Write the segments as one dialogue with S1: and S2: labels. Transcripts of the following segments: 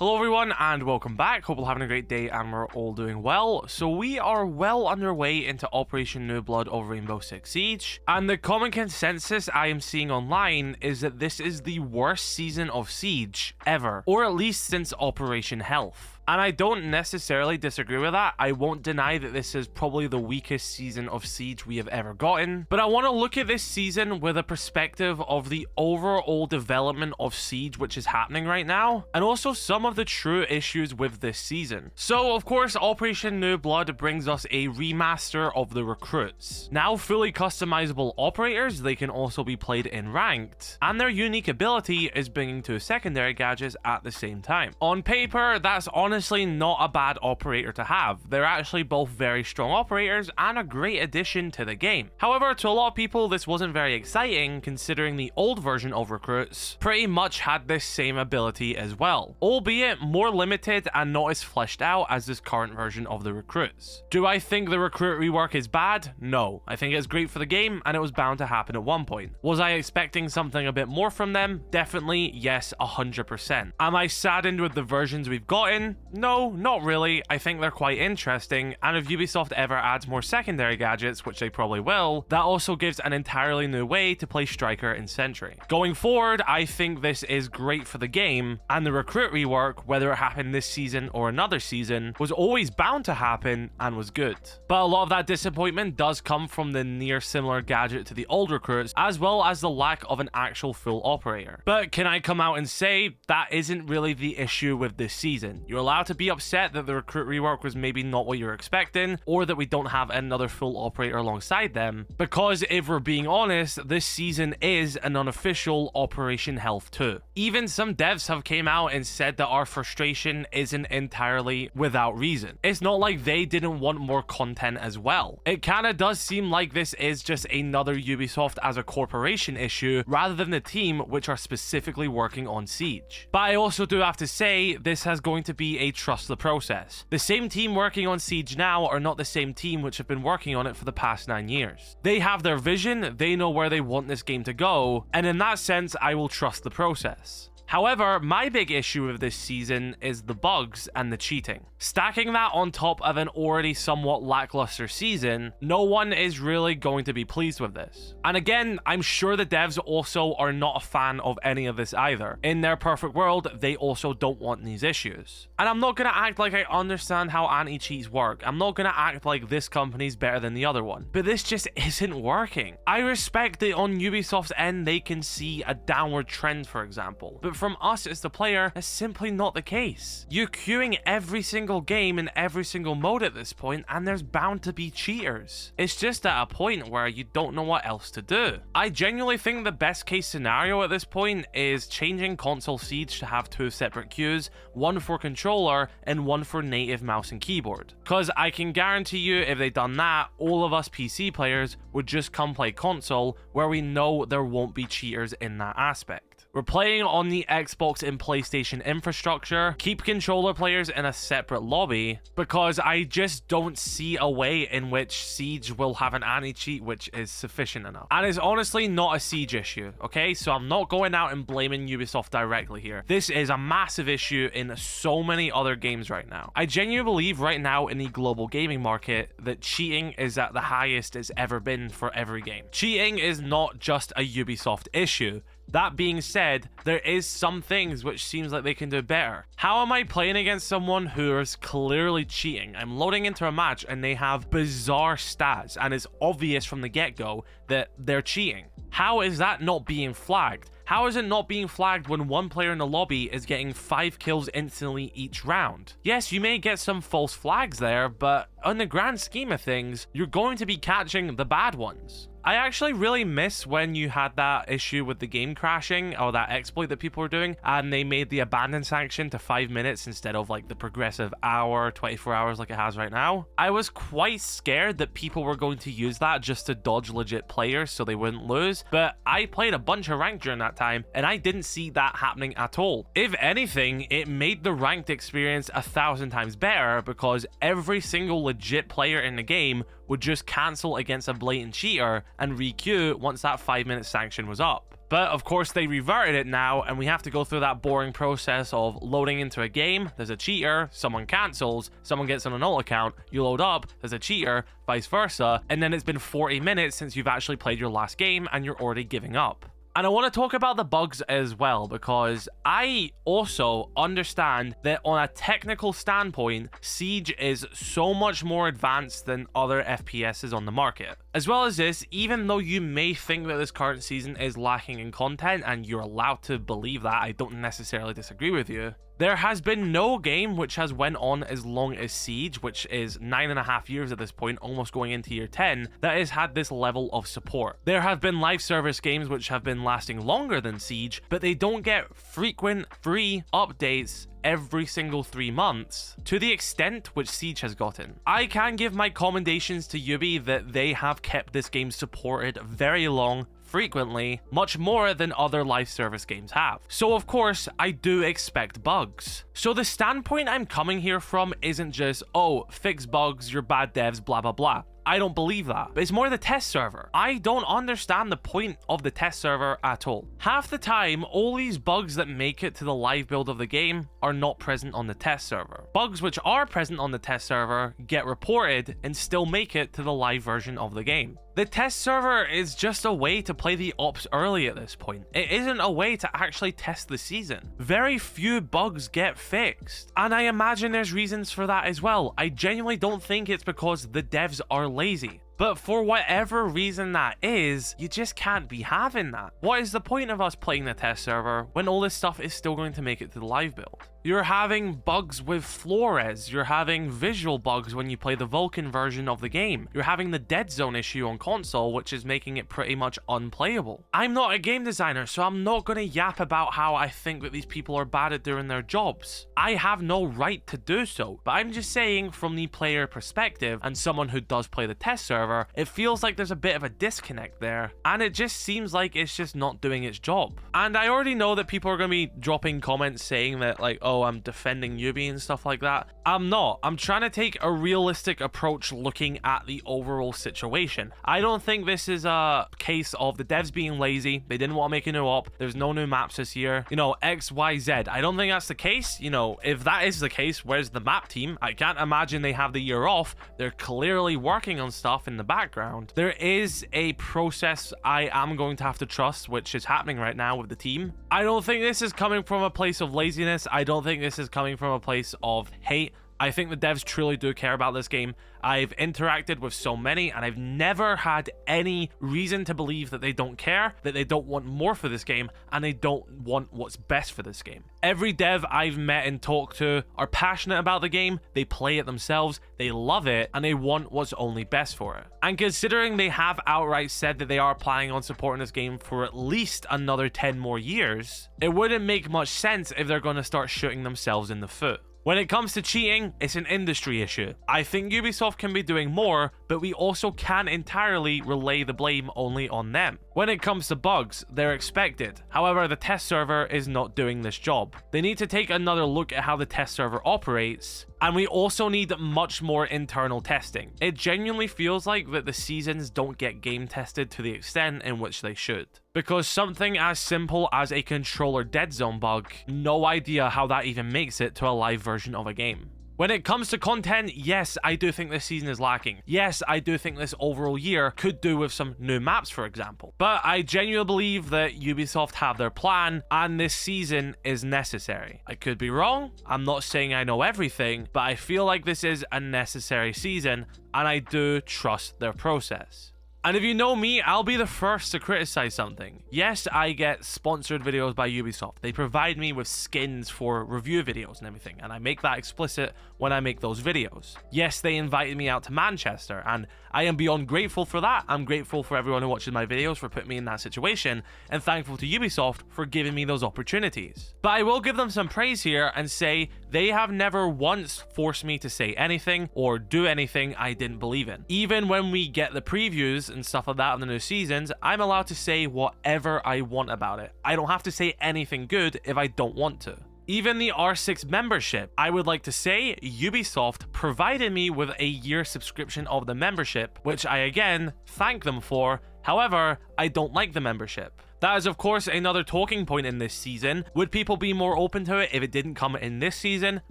S1: Hello everyone and welcome back. Hope you're having a great day and we're all doing well. So we are well underway into Operation New Blood of Rainbow Six Siege, and the common consensus I am seeing online is that this is the worst season of Siege ever, or at least since Operation Health. And I don't necessarily disagree with that. I won't deny that this is probably the weakest season of Siege we have ever gotten, but I want to look at this season with a perspective of the overall development of Siege which is happening right now, and also some of the true issues with this season. So of course, Operation New Blood brings us a remaster of the recruits. Now fully customizable operators, they can also be played in ranked, and their unique ability is bringing two secondary gadgets at the same time. On paper, that's honestly not a bad operator to have. They're actually both very strong operators and a great addition to the game. However, to a lot of people, this wasn't very exciting considering the old version of recruits pretty much had this same ability as well, albeit more limited and not as fleshed out as this current version of the recruits. Do I think the recruit rework is bad? No. I think it's great for the game and it was bound to happen at one point. Was I expecting something a bit more from them? Definitely yes, 100%. Am I saddened with the versions we've gotten? No, not really. I think they're quite interesting, and if Ubisoft ever adds more secondary gadgets, which they probably will, that also gives an entirely new way to play Striker and Sentry. Going forward, I think this is great for the game, and the recruit rework, whether it happened this season or another season, was always bound to happen and was good. But a lot of that disappointment does come from the near similar gadget to the old recruits, as well as the lack of an actual full operator. But can I come out and say that isn't really the issue with this season? You're allowed to be upset that the recruit rework was maybe not what you're expecting, or that we don't have another full operator alongside them, because if we're being honest, this season is an unofficial Operation Health 2. Even some devs have came out and said that our frustration isn't entirely without reason. It's not like they didn't want more content as well. It kinda does seem like this is just another Ubisoft as a corporation issue rather than the team which are specifically working on Siege. But I also do have to say, this has going to be a trust the process. The same team working on Siege now are not the same team which have been working on it for the past 9 years. They have their vision, they know where they want this game to go, and in that sense, I will trust the process. However, my big issue with this season is the bugs and the cheating. Stacking that on top of an already somewhat lackluster season, no one is really going to be pleased with this. And again, I'm sure the devs also are not a fan of any of this either. In their perfect world, they also don't want these issues. And I'm not going to act like I understand how anti-cheats work. I'm not going to act like this company's better than the other one. But this just isn't working. I respect that on Ubisoft's end, they can see a downward trend, for example. But from us as the player, that's simply not the case. You're queuing every single game in every single mode at this point, and there's bound to be cheaters. It's just at a point where you don't know what else to do. I genuinely think the best case scenario at this point is changing console Siege to have two separate queues, one for controller and one for native mouse and keyboard. Because I can guarantee you if they'd done that, all of us PC players would just come play console, where we know there won't be cheaters in that aspect. We're playing on the Xbox and PlayStation infrastructure. Keep controller players in a separate lobby, because I just don't see a way in which Siege will have an anti-cheat which is sufficient enough. And it's honestly not a Siege issue, okay? So I'm not going out and blaming Ubisoft directly here. This is a massive issue in so many other games right now. I genuinely believe right now in the global gaming market that cheating is at the highest it's ever been for every game. Cheating is not just a Ubisoft issue. That being said, there is some things which seems like they can do better. How am I playing against someone who is clearly cheating? I'm loading into a match and they have bizarre stats and it's obvious from the get-go that they're cheating. How is that not being flagged? How is it not being flagged when one player in the lobby is getting 5 kills instantly each round? Yes, you may get some false flags there, but on the grand scheme of things, you're going to be catching the bad ones. I actually really miss when you had that issue with the game crashing, or that exploit that people were doing, and they made the abandon sanction to 5 minutes instead of like the progressive hour, 24 hours like it has right now. I was quite scared that people were going to use that just to dodge legit players so they wouldn't lose, but I played a bunch of ranked during that time and I didn't see that happening at all. If anything, it made the ranked experience 1,000 times better, because every single legit player in the game would just cancel against a blatant cheater and re-queue once that 5-minute sanction was up. But of course they reverted it now, and we have to go through that boring process of loading into a game, there's a cheater, someone cancels, someone gets on an alt account, you load up, there's a cheater, vice versa, and then it's been 40 minutes since you've actually played your last game and you're already giving up. And I want to talk about the bugs as well, because I also understand that on a technical standpoint, Siege is so much more advanced than other FPSs on the market. As well as this, even though you may think that this current season is lacking in content, and you're allowed to believe that, I don't necessarily disagree with you, there has been no game which has went on as long as Siege, which is 9.5 years at this point, almost going into year 10, that has had this level of support. There have been live service games which have been lasting longer than Siege, but they don't get frequent free updates every single 3 months to the extent which Siege has gotten. I can give my commendations to Ubi that they have kept this game supported very long, frequently, much more than other live service games have. So of course, I do expect bugs. So the standpoint I'm coming here from isn't just, oh, fix bugs, you're bad devs, blah blah blah. I don't believe that. But it's more the test server. I don't understand the point of the test server at all. Half the time, all these bugs that make it to the live build of the game are not present on the test server. Bugs which are present on the test server get reported and still make it to the live version of the game. The test server is just a way to play the ops early at this point. It isn't a way to actually test the season. Very few bugs get fixed. And I imagine there's reasons for that as well. I genuinely don't think it's because the devs are lazy. But for whatever reason that is, you just can't be having that. What is the point of us playing the test server when all this stuff is still going to make it to the live build? You're having bugs with Flores, you're having visual bugs when you play the Vulcan version of the game, you're having the dead zone issue on console, which is making it pretty much unplayable. I'm not a game designer, so I'm not going to yap about how I think that these people are bad at doing their jobs. I have no right to do so, but I'm just saying from the player perspective and someone who does play the test server, it feels like there's a bit of a disconnect there, and it just seems like it's just not doing its job. And I already know that people are going to be dropping comments saying that, like, oh, I'm defending Ubi and stuff like that. I'm not. I'm trying to take a realistic approach looking at the overall situation. I don't think this is a case of the devs being lazy. They didn't want to make a new op. There's no new maps this year. You know, X, Y, Z. I don't think that's the case. You know, if that is the case, where's the map team? I can't imagine they have the year off. They're clearly working on stuff in the background. There is a process I am going to have to trust, which is happening right now with the team. I don't think this is coming from a place of laziness. I don't think this is coming from a place of hate. I think the devs truly do care about this game. I've interacted with so many, and I've never had any reason to believe that they don't care, that they don't want more for this game, and they don't want what's best for this game. Every dev I've met and talked to are passionate about the game, they play it themselves, they love it, and they want what's only best for it. And considering they have outright said that they are planning on supporting this game for at least another 10 more years, it wouldn't make much sense if they're going to start shooting themselves in the foot. When it comes to cheating, it's an industry issue. I think Ubisoft can be doing more, but we also can't entirely relay the blame only on them. When it comes to bugs, they're expected. However, the test server is not doing this job. They need to take another look at how the test server operates, and we also need much more internal testing. It genuinely feels like that the seasons don't get game tested to the extent in which they should. Because something as simple as a controller dead zone bug, no idea how that even makes it to a live version of a game. When it comes to content, yes, I do think this season is lacking. Yes, I do think this overall year could do with some new maps, for example. But I genuinely believe that Ubisoft have their plan, and this season is necessary. I could be wrong. I'm not saying I know everything, but I feel like this is a necessary season, and I do trust their process. And if you know me, I'll be the first to criticize something. Yes, I get sponsored videos by Ubisoft. They provide me with skins for review videos and everything, and I make that explicit when I make those videos. Yes, they invited me out to Manchester, and I am beyond grateful for that. I'm grateful for everyone who watches my videos for putting me in that situation, and thankful to Ubisoft for giving me those opportunities. But I will give them some praise here and say they have never once forced me to say anything or do anything I didn't believe in. Even when we get the previews and stuff like that in the new seasons, I'm allowed to say whatever I want about it. I don't have to say anything good if I don't want to. Even the R6 membership, I would like to say Ubisoft provided me with a year subscription of the membership, which I again thank them for. However, I don't like the membership. That is, of course, another talking point in this season. Would people be more open to it if it didn't come in this season?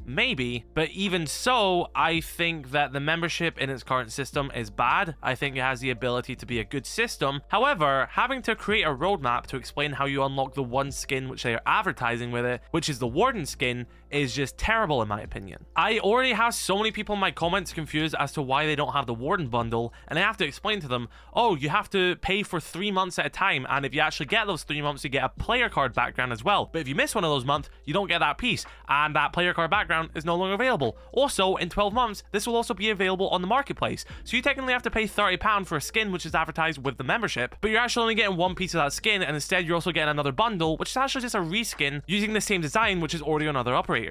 S1: Maybe. But even so, I think that the membership in its current system is bad. I think it has the ability to be a good system. However, having to create a roadmap to explain how you unlock the one skin which they are advertising with it, which is the Warden skin, is just terrible in my opinion. I already have so many people in my comments confused as to why they don't have the Warden bundle, and I have to explain to them, oh, you have to pay for 3 months at a time, and if you actually get those 3 months, you get a player card background as well. But if you miss one of those months, you don't get that piece, and that player card background is no longer available. Also, in 12 months, this will also be available on the marketplace. So you technically have to pay £30 for a skin which is advertised with the membership, but you're actually only getting one piece of that skin, and instead you're also getting another bundle, which is actually just a reskin using the same design which is already on other operators.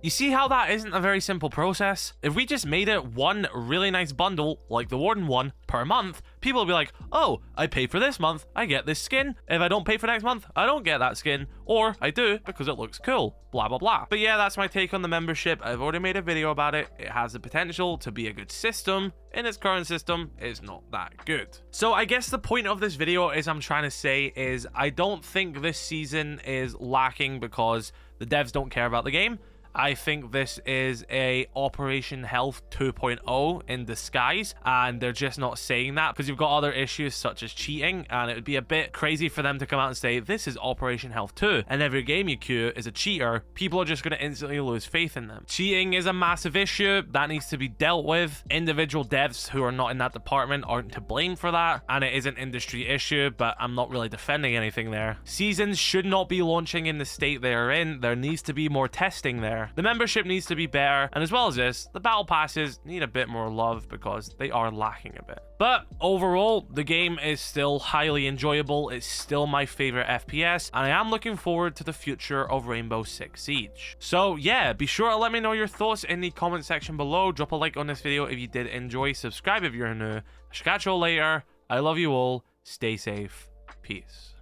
S1: You see how that isn't a very simple process? If we just made it one really nice bundle, like the Warden one, per month, people will be like, oh, I pay for this month, I get this skin. If I don't pay for next month, I don't get that skin. Or I do because it looks cool, blah, blah, blah. But yeah, that's my take on the membership. I've already made a video about it. It has the potential to be a good system. In its current system, it's not that good. So I guess the point of this video is I'm trying to say is I don't think this season is lacking because the devs don't care about the game. I think this is a Operation Health 2.0 in disguise, and they're just not saying that because you've got other issues such as cheating, and it would be a bit crazy for them to come out and say this is Operation Health 2, and every game you queue is a cheater. People are just going to instantly lose faith in them. Cheating is a massive issue that needs to be dealt with. Individual devs who are not in that department aren't to blame for that, and it is an industry issue, but I'm not really defending anything there. Seasons should not be launching in the state they are in. There needs to be more testing there. The membership needs to be better, and as well as this, the battle passes need a bit more love because they are lacking a bit. But overall, the game is still highly enjoyable. It's still my favorite FPS, and I am looking forward to the future of Rainbow Six Siege. So yeah, be sure to let me know your thoughts in the comment section below. Drop a like on this video if you did enjoy. Subscribe if you're new. I shall catch you all later. I love you all. Stay safe. Peace.